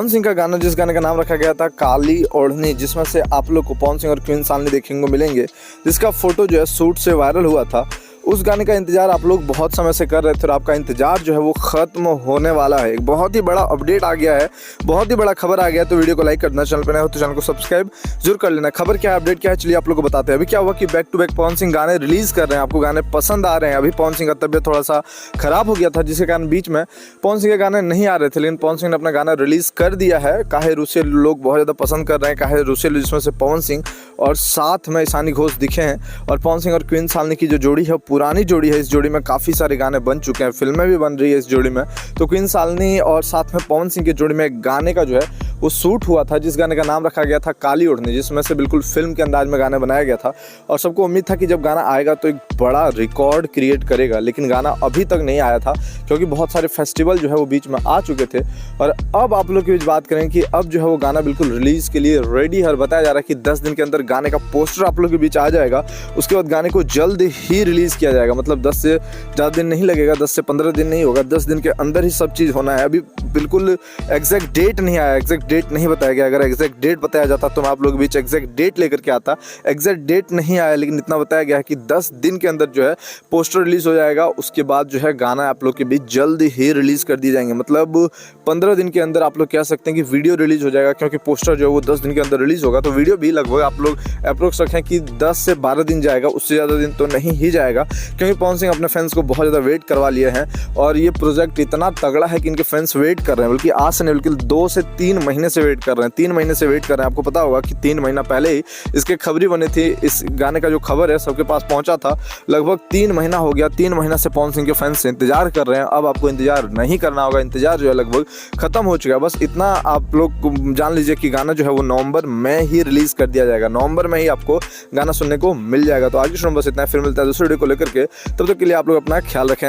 पवन सिंह का गाना, जिस गाने का नाम रखा गया था काली ओढ़नी, जिसमें से आप लोग को पवन सिंह और क्वीन सालनी देखने को मिलेंगे, जिसका फोटो जो है शूट से वायरल हुआ था। उस गाने का इंतजार आप लोग बहुत समय से कर रहे थे और आपका इंतजार जो है वो खत्म होने वाला है। एक बहुत ही बड़ा अपडेट आ गया है, बहुत ही बड़ा खबर आ गया है। तो वीडियो को लाइक करना, चैनल पर नए हो तो चैनल को सब्सक्राइब जरूर कर लेना। खबर क्या है, अपडेट क्या है, चलिए आप लोग को बताते हैं। अभी क्या हुआ कि back to back Pawan Singh गाने रिलीज कर रहे हैं, आपको गाने पसंद आ रहे हैं। अभी पवन सिंह का तबियत थोड़ा सा खराब हो गया था, जिसके कारण बीच में पवन सिंह के गाने नहीं आ रहे थे, लेकिन पवन सिंह ने अपना गाना रिलीज कर दिया है। काहे रूसे लोग बहुत ज़्यादा पसंद कर रहे हैं, काहे रूसे, जिसमें से पवन सिंह और साथ में ईशानी घोष दिखे हैं। और पवन सिंह और क्वीन सालनी की जो जोड़ी है, पुरानी जोड़ी है। इस जोड़ी में काफ़ी सारे गाने बन चुके हैं, फिल्में भी बन रही है इस जोड़ी में। तो क्वीन सालनी और साथ में पवन सिंह की जोड़ी में एक गाने का जो है वो शूट हुआ था, जिस गाने का नाम रखा गया था काली ओढ़नी, जिसमें से बिल्कुल फिल्म के अंदाज में गाना बनाया गया था। और सबको उम्मीद था कि जब गाना आएगा तो एक बड़ा रिकॉर्ड क्रिएट करेगा, लेकिन गाना अभी तक नहीं आया था, क्योंकि बहुत सारे फेस्टिवल जो है वो बीच में आ चुके थे। और अब आप लोग की बीच बात करें कि अब जो है वो गाना बिल्कुल रिलीज के लिए रेडी है और बताया जा रहा है कि 10 दिन के अंदर गाने का पोस्टर आप लोग के बीच आ जाएगा। उसके बाद गाने को जल्द ही रिलीज किया जाएगा, मतलब 10 से ज़्यादा दिन नहीं लगेगा, 10 से 15 दिन नहीं होगा, 10 दिन के अंदर ही सब चीज़ होना है। अभी बिल्कुल एग्जैक्ट डेट नहीं आया, एग्जैक्ट डेट नहीं बताया गया। अगर एग्जैक्ट डेट बताया जाता तो मैं आप लोगों के बीच एग्जैक्ट डेट लेकर के आता। एग्जैक्ट डेट नहीं आया, लेकिन इतना बताया गया है कि 10 दिन के अंदर जो है पोस्टर रिलीज हो जाएगा। उसके बाद जो है गाना आप लोग के बीच जल्द ही रिलीज कर दिए जाएंगे, मतलब 15 दिन के अंदर आप लोग कह सकते हैं कि वीडियो रिलीज हो जाएगा, क्योंकि पोस्टर जो है वो 10 दिन के अंदर रिलीज होगा। तो वीडियो भी लगभग आप लोग अप्रोक्स रखें कि 10 से 12 दिन जाएगा, उससे ज़्यादा दिन तो नहीं ही जाएगा, क्योंकि पवन सिंह अपने फैंस को बहुत ज़्यादा वेट करवा लिए हैं। और ये प्रोजेक्ट इतना तगड़ा है कि इनके फैंस वेट कर रहे हैं, बल्कि आज से नहीं बल्कि 2 से 3 महीने से वेट कर रहे हैं, 3 महीने से वेट कर रहे हैं। आपको पता होगा कि 3 महीना पहले ही इसके खबरी बनी थी। इस गाने का जो खबर है सबके पास पहुंचा था, लगभग 3 महीना हो गया। 3 महीना से पवन सिंह के फैंस इंतजार कर रहे हैं। अब आपको इंतजार नहीं करना होगा, इंतजार जो है लगभग खत्म हो चुका है। बस इतना आप लोग जान लीजिए कि गाना जो है वो नवंबर में ही रिलीज कर दिया जाएगा, नवंबर में ही आपको गाना सुनने को मिल जाएगा। तो आज की बस इतना, फिर मिलता है दूसरे वीडियो को लेकर के। तब तक के लिए आप लोग अपना ख्याल रखें।